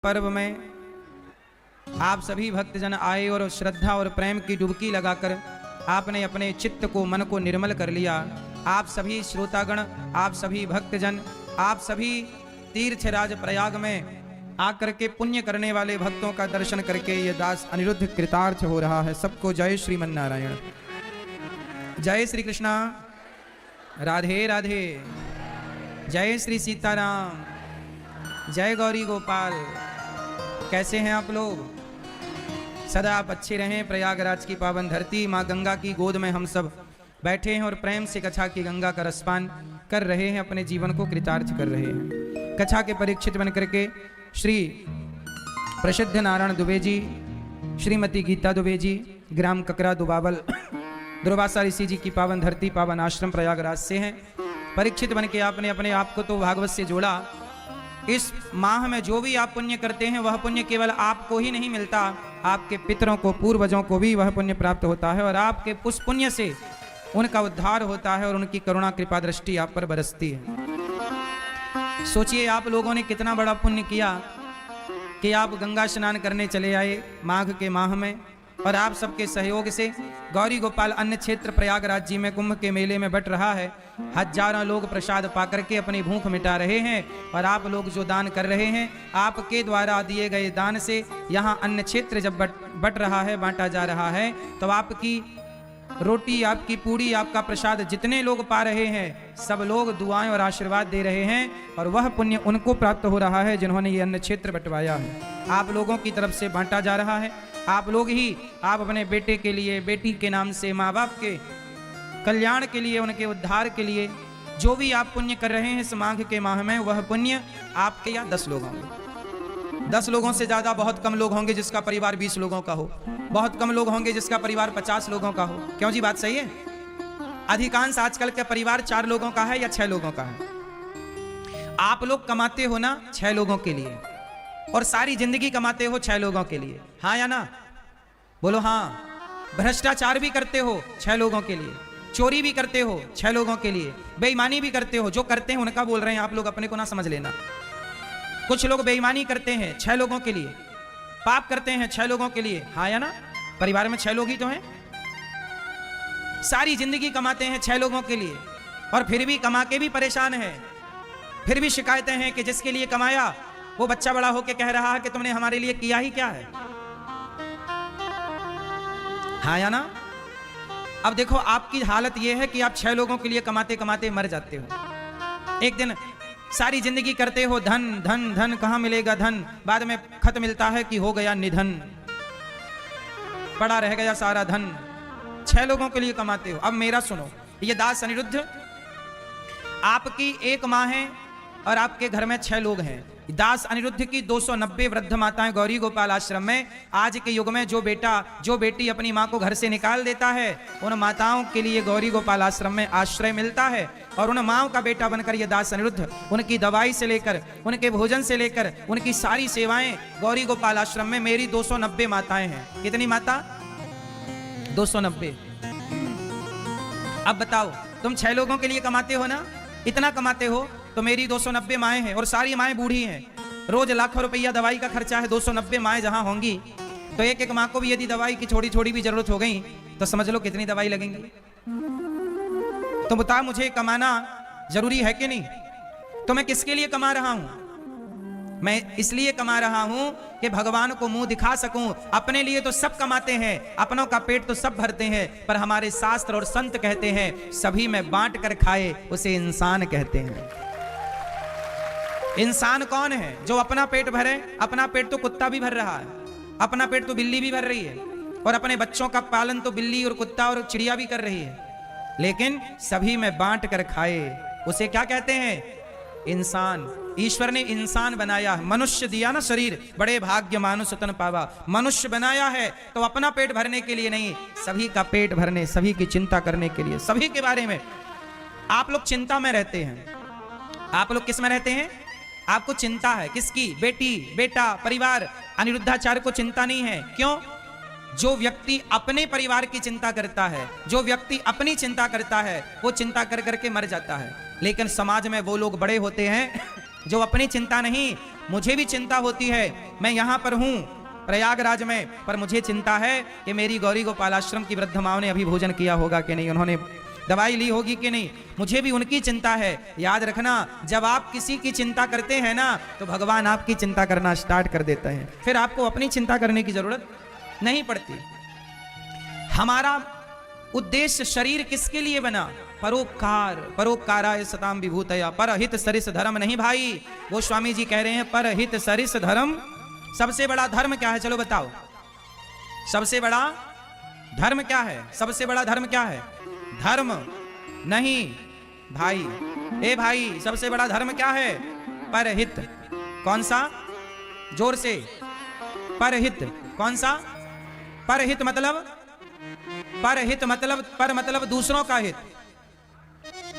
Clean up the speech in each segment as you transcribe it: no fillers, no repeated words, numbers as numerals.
पर्व में आप सभी भक्तजन आए और श्रद्धा और प्रेम की डुबकी लगाकर आपने अपने चित्त को, मन को निर्मल कर लिया। आप सभी श्रोतागण, आप सभी भक्तजन, आप सभी तीर्थराज प्रयाग में आकर के पुण्य करने वाले भक्तों का दर्शन करके ये दास अनिरुद्ध कृतार्थ हो रहा है। सबको जय श्रीमन नारायण, जय श्री कृष्णा, राधे राधे, जय श्री सीताराम, जय गौरी गोपाल। कैसे हैं आप लोग? सदा आप अच्छे रहें। प्रयागराज की पावन धरती माँ गंगा की गोद में हम सब बैठे हैं और प्रेम से कथा की गंगा का रसपान कर रहे हैं, अपने जीवन को कृतार्थ कर रहे हैं। कथा के परीक्षित बन करके श्री प्रसिद्ध नारायण दुबे जी, श्रीमती गीता दुबे जी, ग्राम ककरा दुबाबल, दुर्वासा ऋषि जी की पावन धरती, पावन आश्रम प्रयागराज से हैं। परीक्षित बन के आपने अपने आप को तो भागवत से जोड़ा। इस माह में जो भी आप पुण्य करते हैं वह पुण्य केवल आपको ही नहीं मिलता, आपके पितरों को, पूर्वजों को भी वह पुण्य प्राप्त होता है और आपके उस पुण्य से उनका उद्धार होता है और उनकी करुणा कृपा दृष्टि आप पर बरसती है। सोचिए आप लोगों ने कितना बड़ा पुण्य किया कि आप गंगा स्नान करने चले आए माघ के माह में, और आप सबके सहयोग से गौरी गोपाल अन्न क्षेत्र प्रयागराज जी में कुंभ के मेले में बट रहा है। हजारों लोग प्रसाद पाकर के अपनी भूख मिटा रहे हैं और आप लोग जो दान कर रहे हैं, आपके द्वारा दिए गए दान से यहाँ अन्न क्षेत्र जब बट रहा है, बांटा जा रहा है, तो आपकी रोटी, आपकी पूड़ी, आपका प्रसाद जितने लोग पा रहे हैं, सब लोग दुआएं और आशीर्वाद दे रहे हैं और वह पुण्य उनको प्राप्त हो रहा है जिन्होंने ये अन्न क्षेत्र बंटवाया है। आप लोगों की तरफ से बांटा जा रहा है। आप लोग ही, आप अपने बेटे के लिए, बेटी के नाम से, माँ बाप के कल्याण के लिए, उनके उद्धार के लिए जो भी आप पुण्य कर रहे हैं इस माघ के माह में, वह पुण्य आपके यहाँ 10 लोग होंगे। 10 लोगों से ज्यादा बहुत कम लोग होंगे जिसका परिवार 20 लोगों का हो, बहुत कम लोग होंगे जिसका परिवार 50 लोगों का हो। क्यों जी, बात सही है? अधिकांश आजकल का परिवार 4 लोगों का है या 6 लोगों का है। आप लोग कमाते हो ना 6 लोगों के लिए, और सारी जिंदगी कमाते हो 6 लोगों के लिए, हाँ या ना? बोलो हाँ। भ्रष्टाचार भी करते हो 6 लोगों के लिए, चोरी भी करते हो 6 लोगों के लिए, बेईमानी भी करते हो। जो करते हैं उनका बोल रहे हैं, आप लोग अपने को ना समझ लेना। कुछ लोग बेईमानी करते हैं 6 लोगों के लिए, पाप करते हैं 6 लोगों के लिए, हाँ या ना? परिवार में 6 लोग ही तो हैं। सारी जिंदगी कमाते हैं 6 लोगों के लिए और फिर भी कमा के भी परेशान है। फिर भी शिकायतें हैं कि जिसके लिए कमाया वो बच्चा बड़ा होके कह रहा है कि तुमने हमारे लिए किया ही क्या है, हाँ या ना? अब देखो, आपकी हालत यह है कि आप 6 लोगों के लिए कमाते कमाते मर जाते हो। एक दिन सारी जिंदगी करते हो, धन धन धन, कहां मिलेगा धन, बाद में खत मिलता है कि हो गया निधन, पड़ा रह गया सारा धन। 6 लोगों के लिए कमाते हो। अब मेरा सुनो, ये दास अनिरुद्ध, आपकी 1 माँ है और आपके घर में 6 लोग हैं। दास अनिरुद्ध की 290 वृद्ध माताएं गौरी गोपाल आश्रम में। आज के युग में जो बेटा, जो बेटी अपनी माँ को घर से निकाल देता है, उन माताओं के लिए गौरी गोपाल आश्रम में आश्रय मिलता है और उन माँओं का बेटा बनकर ये दास अनिरुद्ध उनकी दवाई से लेकर, उनके भोजन से लेकर, उनकी सारी सेवाएं गौरी गोपाल आश्रम में। मेरी 290 माताएं हैं। कितनी माता? 290। अब बताओ, तुम 6 लोगों के लिए कमाते हो ना, इतना कमाते हो तो मेरी 290 माएँ हैं और सारी माएँ बूढ़ी हैं। रोज लाखों रुपया दवाई का खर्चा है। 290 माएँ जहां होंगी तो एक एक माँ को भी यदि दवाई की थोड़ी थोड़ी भी जरूरत हो गई तो समझ लो कितनी दवाई लगेंगी। तो बता, मुझे कमाना जरूरी है कि नहीं? तो मैं किसके लिए कमा रहा हूं? मैं इसलिए कमा रहा हूं कि भगवान को मुंह दिखा सकूं। अपने लिए तो सब कमाते हैं, अपनों का पेट तो सब भरते हैं, पर हमारे शास्त्र और संत कहते हैं सभी में बांट कर खाए उसे इंसान कहते हैं। इंसान कौन है? जो अपना पेट भरे। अपना पेट तो कुत्ता भी भर रहा है, अपना पेट तो बिल्ली भी भर रही है, और अपने बच्चों का पालन तो बिल्ली और कुत्ता और चिड़िया भी कर रही है, लेकिन सभी में बांट कर खाए उसे क्या कहते हैं? इंसान। ईश्वर ने इंसान बनाया, मनुष्य दिया ना शरीर, बड़े भाग्य मानुष तन पावा। मनुष्य बनाया है तो अपना पेट भरने के लिए नहीं, सभी का पेट भरने, सभी की चिंता करने के लिए, सभी के बारे में। आप लोग चिंता में रहते हैं। आप लोग किस में रहते हैं? आपको चिंता है किसकी? बेटी, बेटा, परिवार। अनिरुद्धाचार्य को चिंता नहीं है। क्यों? जो व्यक्ति अपने परिवार की चिंता करता है, जो व्यक्ति अपनी चिंता करता है, वो चिंता कर करके मर जाता है। लेकिन समाज में वो लोग बड़े होते हैं जो अपनी चिंता नहीं, मुझे भी चिंता होती है। मैं यहाँ पर हूँ प्रयागराज में, पर मुझे चिंता है कि मेरी गौरी गोपाल आश्रम की वृद्ध माओं ने अभी भोजन किया होगा कि नहीं, उन्होंने दवाई ली होगी कि नहीं, मुझे भी उनकी चिंता है। याद रखना, जब आप किसी की चिंता करते हैं ना, तो भगवान आपकी चिंता करना स्टार्ट कर देता है, फिर आपको अपनी चिंता करने की जरूरत नहीं पड़ती। हमारा उद्देश्य शरीर किसके लिए बना? परोपकार, परोपकाराय सताम विभूतया, परहित सरिस धर्म नहीं भाई। वो स्वामी जी कह रहे हैं परहित सरिस धर्म। सबसे बड़ा धर्म क्या है? चलो बताओ, सबसे बड़ा धर्म क्या है? सबसे बड़ा धर्म क्या है? धर्म नहीं भाई, ए भाई, सबसे बड़ा धर्म क्या है? परहित। कौन सा? जोर से। परहित कौन सा? परहित मतलब, परहित मतलब, पर मतलब दूसरों का हित।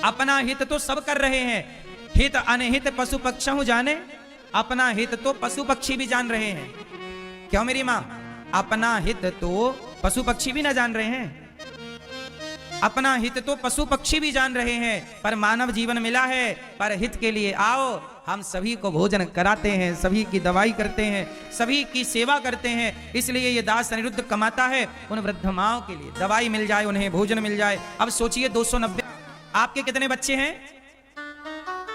अपना हित तो सब कर रहे हैं, हित अनहित पशु पक्षी जाने, अपना हित तो पशु पक्षी भी जान रहे हैं। क्यों मेरी मां? अपना हित तो पशु पक्षी भी ना जान रहे हैं, अपना हित तो पशु पक्षी भी जान रहे हैं, पर मानव जीवन मिला है, पर हित के लिए आओ, हम सभी को भोजन कराते हैं, सभी की दवाई करते हैं, सभी की सेवा करते हैं। इसलिए ये दास अनिरुद्ध कमाता है उन वृद्ध माओं के लिए, दवाई मिल जाए, उन्हें भोजन मिल जाए। अब सोचिए 290, आपके कितने बच्चे हैं?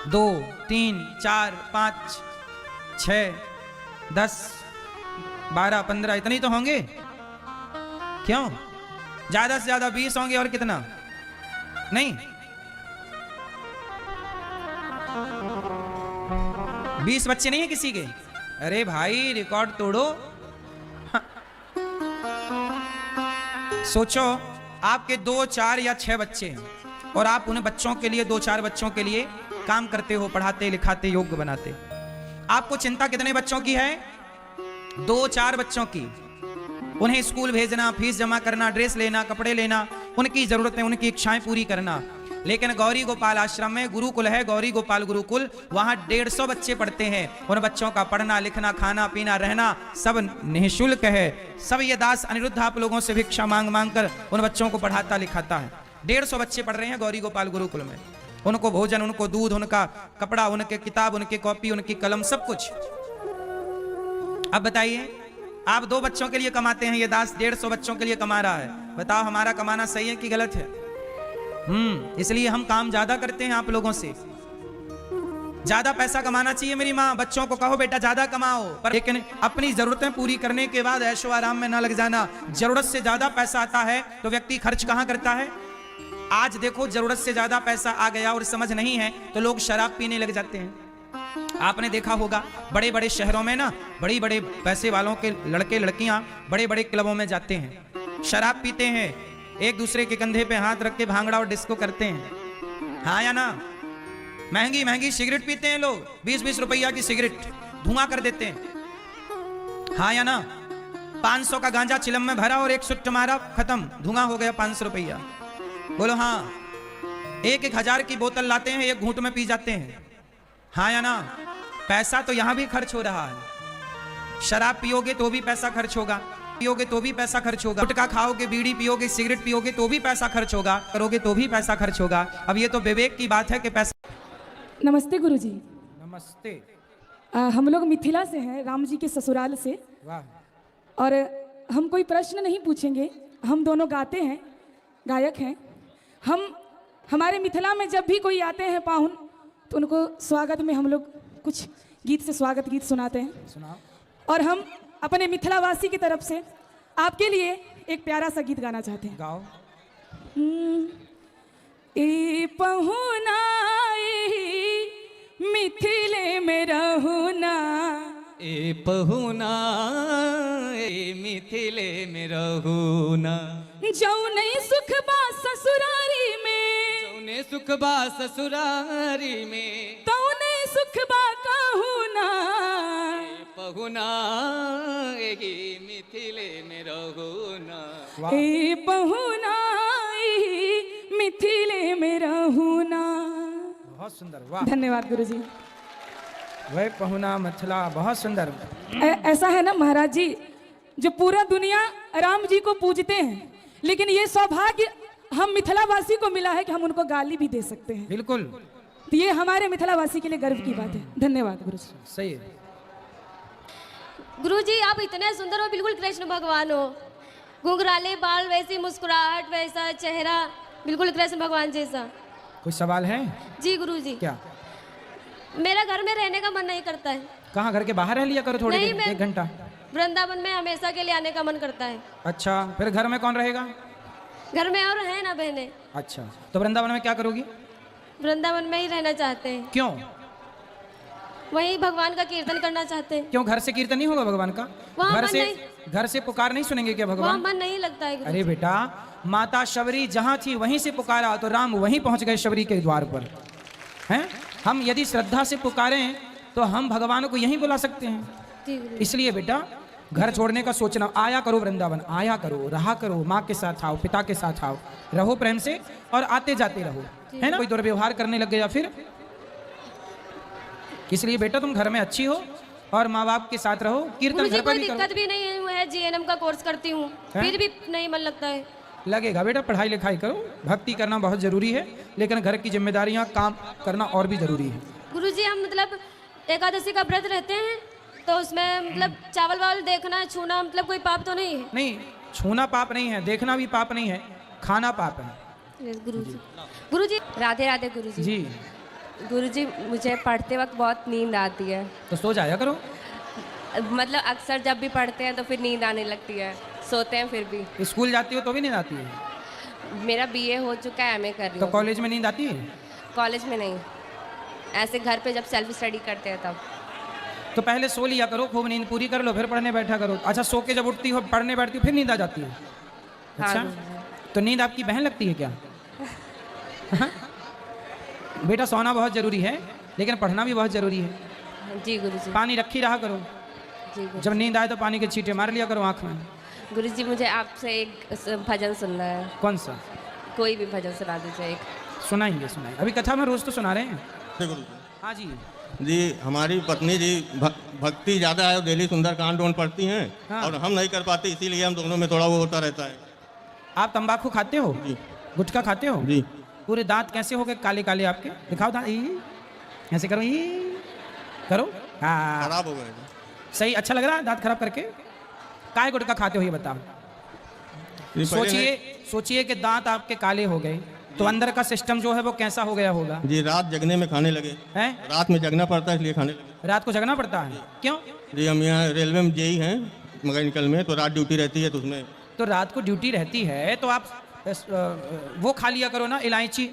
2, 3, 4, 5, 6, 10, 12, 15, इतने ही तो होंगे। क्यों? ज्यादा से ज्यादा 20 होंगे, और कितना? नहीं, 20 बच्चे नहीं है किसी के? अरे भाई रिकॉर्ड तोड़ो। हाँ। सोचो आपके 2, 4 या 6 बच्चे हैं, और आप उन बच्चों के लिए, 2-4 बच्चों के लिए काम करते हो, पढ़ाते लिखाते योग्य बनाते। आपको चिंता कितने बच्चों की है? 2-4 बच्चों की। उन्हें स्कूल भेजना, फीस जमा करना, ड्रेस लेना, कपड़े लेना, उनकी जरूरतें, उनकी इच्छाएं पूरी करना। लेकिन गौरी गोपाल आश्रम में गुरुकुल है, गौरी गोपाल गुरुकुल, वहां 150 बच्चे पढ़ते हैं। उन बच्चों का पढ़ना लिखना, खाना पीना, रहना सब निःशुल्क है। सब ये दास अनिरुद्ध आप लोगों से भिक्षा मांग मांग कर उन बच्चों को पढ़ाता लिखाता है। 150 बच्चे पढ़ रहे हैं गौरी गोपाल गुरुकुल में। उनको भोजन, उनको दूध, उनका कपड़ा, उनके किताब, उनकी कॉपी, उनकी कलम, सब कुछ। अब बताइए, आप 2 बच्चों के लिए कमाते हैं, ये दास 150 बच्चों के लिए कमा रहा है। बताओ हमारा कमाना सही है कि गलत है? इसलिए हम काम ज्यादा करते हैं आप लोगों से। ज्यादा पैसा कमाना चाहिए मेरी माँ, बच्चों को कहो बेटा ज्यादा कमाओ, पर लेकिन अपनी जरूरतें पूरी करने के बाद ऐशो आराम में ना लग जाना। जरूरत से ज्यादा पैसा आता है तो व्यक्ति खर्च कहाँ करता है? आज देखो, जरूरत से ज्यादा पैसा आ गया और समझ नहीं है तो लोग शराब पीने लग जाते हैं। आपने देखा होगा बड़े बड़े शहरों में ना, बड़ी बड़े पैसे वालों के लड़के लड़कियां बड़े बड़े क्लबों में जाते हैं, शराब पीते हैं, एक दूसरे के कंधे पे हाथ रख के भांगड़ा और डिस्को करते हैं। हाँ या ना? महंगी महंगी सिगरेट पीते हैं लोग, 20-20 रुपया की सिगरेट धुआं कर देते हैं। हाँ या ना? 500 का गांजा चिलम में भरा और एक सुट्ट मारा, खत्म, धुआं हो गया 500 रुपया। बोलो हाँ। 1-1000 की बोतल लाते हैं, एक घूंट में पी जाते हैं। हाँ या ना? पैसा तो यहां भी खर्च हो रहा है। शराब पियोगे तो भी पैसा खर्च होगा, पियोगे तो भी पैसा खर्च होगा, गुटखा खाओगे, बीड़ी पियोगे, सिगरेट पियोगे तो भी पैसा खर्च होगा, करोगे तो भी पैसा खर्च होगा। अब ये तो विवेक की बात है कि पैसा। नमस्ते गुरुजी। नमस्ते। हम लोग मिथिला से हैं, राम जी के ससुराल से। वाह। और हम कोई प्रश्न नहीं पूछेंगे, हम दोनों गाते हैं, गायक हैं। हमारे मिथिला में जब भी कोई आते हैं पाहुन, तो उनको स्वागत में हम लोग कुछ गीत से स्वागत गीत सुनाते हैं। सुनाओ। और हम अपने मिथिलावासी की तरफ से आपके लिए एक प्यारा सा गीत गाना चाहते हैं। गाओ। ए पहुना मिथिले में रहुना, ए पहुना मिथिले में रहुना, जौने सुख बा ससुरारी में, जौने सुख बा ससुरारी में, तौने सुख बा कहूना, ए पहुना मिथिले में रहुना, ए पहुना मिथिले में रहुना। बहुत सुंदर, वाह। धन्यवाद गुरुजी। वह पहुना मिथिला, बहुत सुंदर। ऐसा है ना महाराज जी, जो पूरा दुनिया राम जी को पूजते हैं, लेकिन ये सौभाग्य हम मिथिलावासी को मिला है कि हम उनको गाली भी दे सकते हैं। बिल्कुल। तो ये हमारे मिथिलावासी के लिए गर्व की बात है। धन्यवाद गुरु जी। सही है। गुरुजी आप इतने सुंदर हो, बिल्कुल कृष्ण भगवान हो। घुंघराले बाल, वैसी मुस्कुराहट, वैसा चेहरा, बिल्कुल कृष्ण भगवान जैसा। कोई सवाल है? जी गुरुजी। क्या? मेरा घर में रहने का मन नहीं करता है। कहाँ, घर के बाहर रह लिया करो थोड़ी नहीं, देर, 1 घंटा। वृंदावन में हमेशा के लिए आने का मन करता है। अच्छा, फिर घर में कौन रहेगा? घर में और है ना बहने। अच्छा, तो वृंदावन में क्या करोगी? वृंदावन में ही रहना चाहते हैं। क्यों? वहीं भगवान का कीर्तन करना चाहते हैं। क्यों, घर से कीर्तन नहीं होगा भगवान का? वहाँ घर से पुकार नहीं सुनेंगे क्या वहाँ भगवान? मन नहीं लगता है। अरे बेटा, माता शबरी जहाँ थी वहीं से पुकारा तो राम वहीं पहुंच गए शबरी के द्वार पर। हैं? हम यदि श्रद्धा से पुकारें तो हम भगवान को यहीं बुला सकते हैं। जी गुरुजी। इसलिए बेटा घर छोड़ने का सोचना, आया करो वृंदावन, आया करो, रहा करो, माँ के साथ आओ, पिता के साथ आओ, रहो प्रेम से और आते जाते रहो, है ना? कोई दुर्व्यवहार करने लग गया फिर। इसलिए बेटा तुम घर में अच्छी हो और माँ बाप के साथ रहो, कीर्तन गुरुजी घर पर कोई भी करो। दिक्कत भी नहीं है, जीएनएम का कोर्स करती हूँ, फिर भी नहीं मन लगता है। लगेगा बेटा, पढ़ाई लिखाई करो, भक्ति करना बहुत जरूरी है, लेकिन घर की जिम्मेदारियां काम करना और भी जरूरी है। गुरुजी हम मतलब एकादशी का व्रत रहते हैं तो उसमें मतलब चावल वावल देखना छूना मतलब कोई पाप तो नहीं है? नहीं, छूना पाप नहीं है, देखना भी पाप नहीं है, खाना पाप है। गुरुजी। गुरुजी राधे राधे गुरुजी। जी, गुरुजी मुझे पढ़ते वक्त बहुत नींद आती है। तो सो जाया करो। मतलब अक्सर जब भी पढ़ते हैं तो फिर नींद आने लगती है, सोते हैं फिर भी। स्कूल जाती हो तो भी नींद आती है? मेरा बीए हो चुका है, एमए कर रही तो हूँ। कॉलेज में नींद आती है? कॉलेज में नहीं, ऐसे घर पे जब सेल्फ स्टडी करते हैं तब। तो पहले सो लिया करो, खूब नींद पूरी कर लो, फिर पढ़ने बैठा करो। अच्छा, सो के जब उठती हो पढ़ने बैठती हो फिर नींद आ जाती है? हाँ अच्छा, गुरुजी। तो नींद आपकी बहन लगती है क्या? हाँ? बेटा सोना बहुत जरूरी है, लेकिन पढ़ना भी बहुत जरूरी है। जी गुरुजी। पानी रखी रहा करो, जी गुरुजी। जब नींद आए तो पानी के छींटे मार लिया करो आँख में। गुरुजी मुझे आपसे एक भजन सुनना है। कौन सा? कोई भी भजन सुना दीजिए एक। सुनाएंगे सुनाएंगे, अभी कथा में रोज तो सुना रहे हैं। गुरु जी। हाँ जी। जी हमारी पत्नी जी भक्ति ज़्यादा है और डेली सुंदरकांड उन पढ़ती हैं। हाँ। और हम नहीं कर पाते, इसीलिए हम दोनों में थोड़ा वो होता रहता है। आप तंबाकू खाते हो? जी। गुटखा खाते हो? जी। पूरे दांत कैसे हो गए काले काले आपके? दिखाओ दांत, ई ऐसे करो, ई करो। हाँ खराब हो गए। सही, अच्छा लग रहा है दांत खराब करके? काय गुटखा खाते हो ये बताओ? जी, पहले सोचिए कि दांत आपके काले हो गए तो अंदर का सिस्टम जो है वो कैसा हो गया होगा? जी रात जगने में खाने लगे। हैं? रात में जगना पड़ता है इसलिए खाने लगे। रात को जगना पड़ता है? क्यों? जी हम यहाँ रेलवे में जेई हैं मैकेनिकल में, तो रात ड्यूटी रहती है तो उसमें। तो रात को ड्यूटी रहती है तो आप वो खा लिया करो ना, इलायची।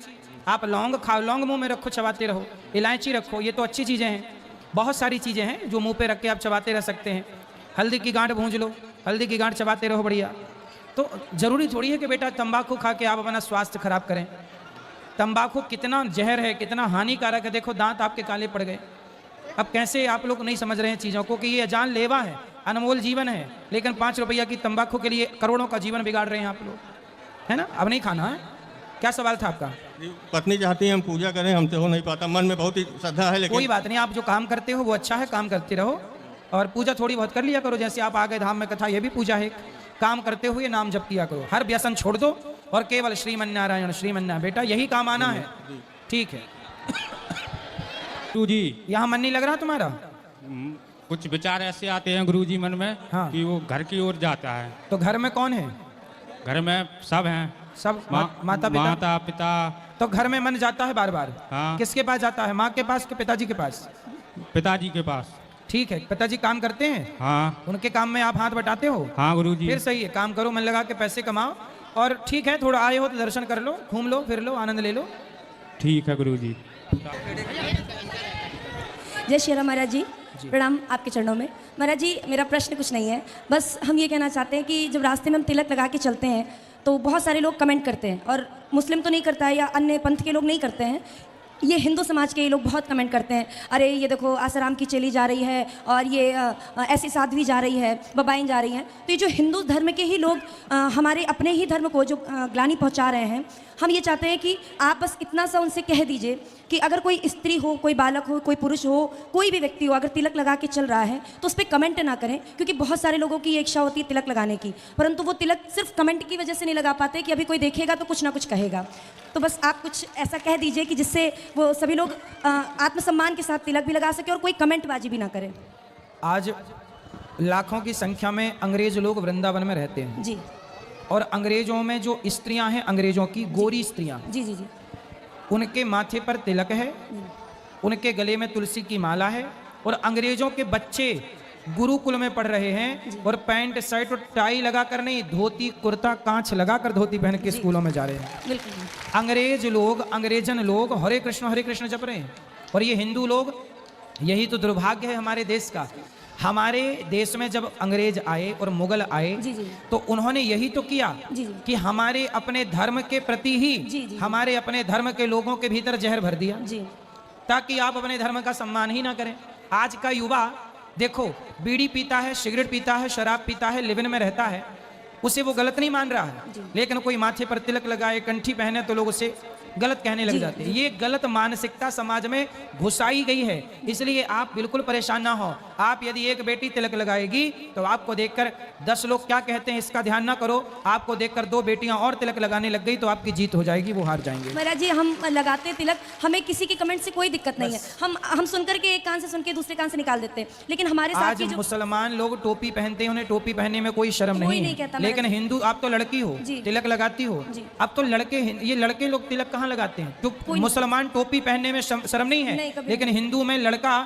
आप लौंग खाओ, लौंग मुंह में रखो, चबाते रहो। इलायची रखो, ये तो अच्छी चीज़ें हैं। बहुत सारी चीज़ें हैं जो मुंह पे रख के आप चबाते रह सकते हैं। हल्दी की गांठ भूंज लो, हल्दी की गांठ चबाते रहो, बढ़िया। तो ज़रूरी थोड़ी है कि बेटा तंबाकू खा के आप अपना स्वास्थ्य खराब करें। तंबाकू कितना जहर है, कितना हानिकारक है। देखो दांत आपके काले पड़ गए। अब कैसे आप लोग नहीं समझ रहे हैं चीज़ों को कि ये जानलेवा है, अनमोल जीवन है, लेकिन 5 रुपया की तंबाकू के लिए करोड़ों का जीवन बिगाड़ रहे हैं आप लोग, है ना? अब नहीं खाना है। क्या सवाल था आपका? जी पत्नी चाहती है हम पूजा करें, हमसे हो नहीं पाता। मन में बहुत ही श्रद्धा है लेकिन कोई बात नहीं, आप जो काम करते हो वो अच्छा है, काम करते रहो और पूजा थोड़ी बहुत कर लिया करो। जैसे आप आ गए धाम में, कथा ये भी पूजा है। काम करते हुए नाम जप किया करो, हर व्यसन छोड़ दो और केवल श्रीमन्नारायण श्रीमन्नारायण। बेटा यही काम आना है, ठीक है? गुरुजी यहाँ मन नहीं लग रहा तुम्हारा? कुछ विचार ऐसे आते हैं गुरुजी मन में हाँ। कि वो घर की ओर जाता है। तो घर में कौन है? घर में सब हैं, सब माता पिता? माता पिता। तो घर में मन जाता है बार बार? हाँ। किसके पास जाता है, माँ के पास कि पिताजी के पास? पिताजी के पास। ठीक है, पिताजी काम करते हैं, हाँ उनके काम में आप हाथ बटाते हो? हाँ गुरुजी। फिर सही है, काम करो, मन लगा के पैसे कमाओ। और ठीक है, थोड़ा आए हो तो दर्शन कर लो, घूम लो, फिर लो, आनंद ले लो। ठीक है गुरुजी। जय श्री राम महाराज जी, प्रणाम आपके चरणों में। महाराज जी मेरा प्रश्न कुछ नहीं है, बस हम ये कहना चाहते हैं कि जब रास्ते में हम तिलक लगा के चलते हैं तो बहुत सारे लोग कमेंट करते हैं, और मुस्लिम तो नहीं करता है या अन्य पंथ के लोग नहीं करते हैं, ये हिंदू समाज के ये लोग बहुत कमेंट करते हैं, अरे ये देखो आसाराम की चेली जा रही है और ये ऐसी साध्वी जा रही है, बबाइन जा रही हैं। तो ये जो हिंदू धर्म के ही लोग हमारे अपने ही धर्म को जो ग्लानि पहुंचा रहे हैं, हम ये चाहते हैं कि आप बस इतना सा उनसे कह दीजिए कि अगर कोई स्त्री हो, कोई बालक हो, कोई पुरुष हो, कोई भी व्यक्ति हो, अगर तिलक लगा के चल रहा है तो उस पर कमेंट ना करें, क्योंकि बहुत सारे लोगों की ये इच्छा होती है तिलक लगाने की, परंतु वो तिलक सिर्फ कमेंट की वजह से नहीं लगा पाते कि अभी कोई देखेगा तो कुछ ना कुछ कहेगा। तो बस आप कुछ ऐसा कह दीजिए कि जिससे वो सभी लोग आत्मसम्मान के साथ तिलक भी लगा सके और कोई कमेंटबाजी भी ना करे। आज लाखों की संख्या में अंग्रेज लोग वृंदावन में रहते हैं जी और अंग्रेजों में जो स्त्रियां हैं, अंग्रेजों की गोरी स्त्रियां, जी जी जी उनके माथे पर तिलक है, उनके गले में तुलसी की माला है और अंग्रेजों के बच्चे गुरुकुल में पढ़ रहे हैं और पैंट शर्ट और टाई लगाकर नहीं, धोती कुर्ता कांच लगाकर धोती पहन के स्कूलों में जा रहे हैं। बिल्कुल अंग्रेज लोग, अंग्रेजन लोग हरे कृष्ण जप रहे हैं और ये हिंदू लोग, यही तो दुर्भाग्य है हमारे देश का। हमारे देश में जब अंग्रेज आए और मुगल आए जी, जी। तो उन्होंने यही तो किया जी, जी। कि हमारे अपने धर्म के प्रति ही जी, जी। हमारे अपने धर्म के लोगों के भीतर जहर भर दिया जी ताकि आप अपने धर्म का सम्मान ही ना करें। आज का युवा देखो, बीड़ी पीता है, सिगरेट पीता है, शराब पीता है, लिविन में रहता है, उसे वो गलत नहीं मान रहा है, लेकिन कोई माथे पर तिलक लगाए, कंठी पहने तो लोग उसे गलत कहने लग जाते हैं। ये गलत मानसिकता समाज में घुसाई गई है, इसलिए आप बिल्कुल परेशान ना हो। आप यदि एक बेटी तिलक लगाएगी तो आपको देखकर 10 लोग क्या कहते हैं इसका ध्यान ना करो। आपको देखकर 2 बेटियां और तिलक लगाने लग गई तो आपकी जीत हो जाएगी, वो हार जाएंगे। महाराज जी, हम लगाते हैं तिलक, हमें किसी के कमेंट से कोई दिक्कत नहीं है। हम सुनकर के एक कान से सुन के दूसरे कान से निकाल देते हैं, लेकिन हमारे साथ आज की जो मुसलमान लोग टोपी पहनते हैं, उन्हें टोपी पहनने में कोई शर्म कोई नहीं नहीं है, कहता लेकिन हिंदू, आप तो लड़की हो, जी। तिलक लगाती हो। जी। अब तो ये लड़के लोग तिलक कहाँ लगाते हैं? तो कोई मुसलमान टोपी पहनने में शर्म नहीं नहीं, है, कभी लेकिन हिंदू में लड़का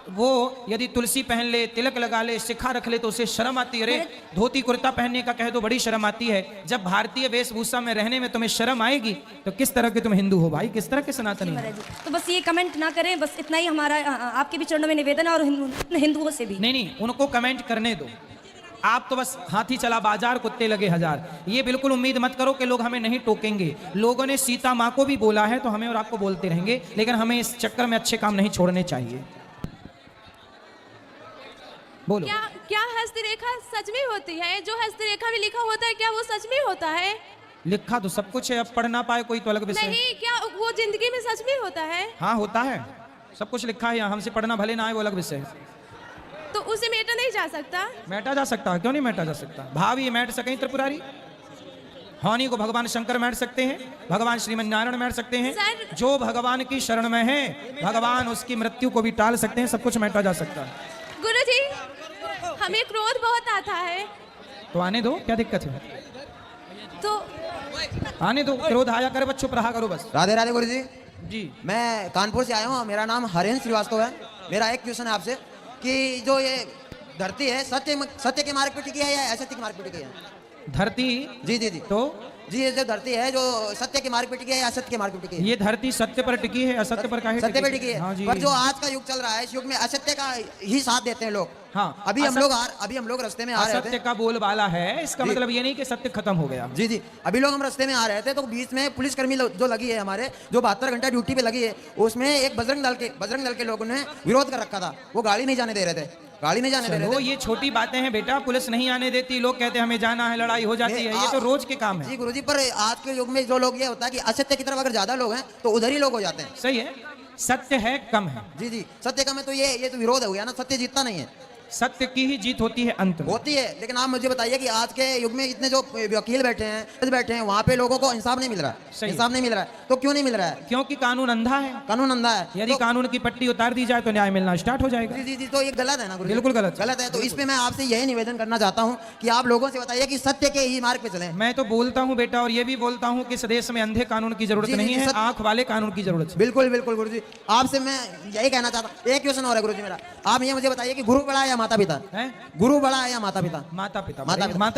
वो यदि तुलसी पहन ले, तिलक लगा ले, शिखा रख ले तो उसे शर्म आती है। अरे धोती कुर्ता पहनने का कह दो, बड़ी शर्म आती है। जब भारतीय वेशभूषा में रहने में तुम्हें शर्म आएगी तो किस तरह के तुम हिंदू हो भाई, किस तरह के सनातनी हो? महाराज जी, तो बस ये कमेंट ना करें, बस इतना ही हमारा आपके भी चरणों में निवेदन है और हिंदुओं से भी। नहीं, उनको कमेंट करने दो। आप तो बस हाथी चला बाजार, कुत्ते लगे हजार। ये बिल्कुल उम्मीद मत करो कि लोग हमें नहीं टोकेंगे। लोगों ने सीता माँ को भी बोला है तो हमें और आपको बोलते रहेंगे, लेकिन हमें इस चक्कर में अच्छे काम नहीं छोड़ने चाहिए। बोलो। क्या हस्तरेखा सच में होती है? जो हस्तरेखा में लिखा होता है क्या वो सच में होता है? लिखा तो सब कुछ है, अब पढ़ ना पाए कोई तो अलग विषय। नहीं, क्या वो जिंदगी में सच में होता है? हाँ होता है, सब कुछ लिखा है यहाँ, हमसे पढ़ना भले ना आए वो अलग विषय है। तो उसे मेटा नहीं जा सकता? मैटा जा सकता है, क्यों नहीं मैटा जा सकता? भाव ये मैट सकें त्रिपुरारी, हानि को भगवान शंकर मैट सकते हैं, भगवान श्रीमन नारायण मैट सकते हैं। जो भगवान की शरण में है भगवान उसकी मृत्यु को भी टाल सकते हैं, सब कुछ मैटा जा सकता है। गुरुजी, हमें क्रोध बहुत आता है। तो आने दो, क्या दिक्कत है? तो आने दो, क्रोध आया करे बस चुप रहा करो बस। राधे राधे गुरु जी। जी, मैं कानपुर से आया हूँ, मेरा नाम हरेंद्र श्रीवास्तव है। मेरा एक क्वेश्चन है आपसे कि जो ये धरती है सत्य के मार्ग पे टिकी है या असत्य के मार्ग पे टिकी है? धरती, जी जी जी। तो जी, ये जो धरती है जो सत्य के मार्ग पे टिकी है या असत्य के मार्ग पे टिकी है? ये धरती सत्य पर टिकी है, असत्य पर काहे सत्य पे टिकी है। हाँ जी। पर जो आज का युग चल रहा है, इस युग में असत्य का ही साथ देते हैं लोग। हाँ, अभी हम लोग रास्ते में आ रहे असत्य थे। का बोलबाला है, इसका मतलब ये नहीं कि सत्य खत्म हो गया। जी जी, अभी लोग हम रास्ते में आ रहे थे तो बीच में पुलिसकर्मी जो लगी है हमारे, जो 72 घंटा ड्यूटी पे लगी है, उसमें एक बजरंग दल के लोगों ने विरोध कर रखा था। वो गाड़ी नहीं जाने दे रहे थे, गाड़ी नहीं जाने दे रहे थे। ये छोटी बातें हैं बेटा, पुलिस नहीं आने देती, लोग कहते हैं हमें जाना है, लड़ाई हो जाती है, ये तो रोज के काम है। जी गुरुजी, पर आज के युग में जो लोग, ये होता है कि असत्य की तरफ अगर ज्यादा लोग हैं तो उधर ही लोग हो जाते हैं। सही है, सत्य है कम है। जी जी, सत्य कम है तो ये तो विरोध हो गया ना, सत्य जीतता नहीं है। सत्य की ही जीत होती है अंत में। होती है, लेकिन आप मुझे बताइए कि आज के युग में इतने जो वकील बैठे हैं वहाँ पे लोगों को इंसाफ नहीं मिल रहा है। इंसाफ नहीं मिल रहा है, तो क्यों नहीं मिल रहा है? क्योंकि कानून अंधा है। कानून अंधा है। यदि कानून की पट्टी उतार दी जाए तो न्याय मिलना स्टार्ट हो जाएगा। जी जी जी, तो ये गलत है ना गुरुजी? बिल्कुल गलत है। तो इस पे मैं आपसे यही निवेदन करना चाहता हूँ कि आप लोगों से बताइए कि सत्य के ही मार्ग पे चलें। मैं तो बोलता हूँ बेटा, और ये भी बोलता हूँ कि इस देश में अंधे कानून की जरूरत नहीं है, आंख वाले कानून की जरूरत है। बिल्कुल बिल्कुल गुरुजी, आपसे मैं यही कहना चाहता हूँ। एक क्वेश्चन और है गुरुजी मेरा, आप ये मुझे बताइए कि गुरु बड़ा है या माता पिता? गुरु बड़ा है या माता पिता? माता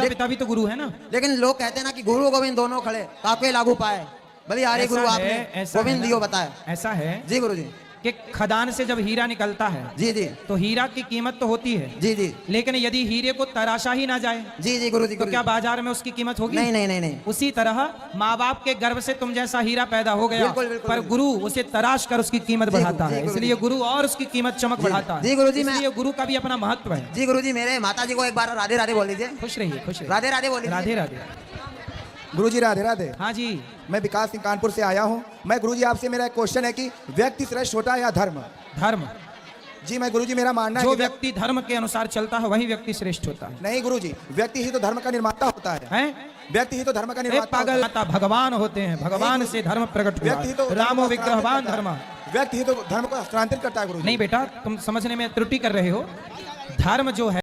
पिता भी तो गुरु है ना। लेकिन लोग कहते हैं ना कि गुरु गोविंद दोनों खड़े काके लागू पाए, भले हरे गुरु आपने गोविंद दियो बताए। ऐसा है जी गुरुजी कि खदान से जब हीरा निकलता है, जी जी, तो हीरा की कीमत तो होती है, जी जी, लेकिन यदि हीरे को तराशा ही ना जाए, जी जी गुरुजी, तो क्या बाजार में उसकी कीमत होगी? नहीं नहीं नहीं नहीं। उसी तरह माँ बाप के गर्भ से तुम जैसा हीरा पैदा हो गया, बिल्कुल, बिल्कुल, पर गुरु उसे तराश कर उसकी कीमत बढ़ाता है, इसलिए गुरु और उसकी कीमत चमक बढ़ाता है। जी गुरुजी, इसलिए गुरु का भी अपना महत्व है। जी गुरुजी, मेरे माता जी को एक बार राधे राधे बोल दीजिए। खुश रहिए, खुश रहिए। राधे राधे बोलिए। राधे राधे। गुरुजी राधे राधे। हाँ जी, मैं विकास सिंह कानपुर से आया हूँ। मैं गुरुजी आपसे मेरा एक क्वेश्चन है कि व्यक्ति श्रेष्ठ होता है या धर्म? धर्म। जी मैं गुरुजी, मेरा मानना है जो व्यक्ति धर्म के अनुसार चलता है वही व्यक्ति श्रेष्ठ होता है। नहीं गुरुजी, व्यक्ति ही तो धर्म का निर्माता होता है। व्यक्ति ही तो धर्म का निर्माता पागल माता भगवान होते हैं, भगवान से धर्म प्रकट हुआ। व्यक्ति तो रामो विग्रहवान धर्म। व्यक्ति ही तो धर्म को हस्तांतरित करता है गुरुजी। नहीं बेटा, तुम समझने में त्रुटि कर रहे हो। धर्म जो है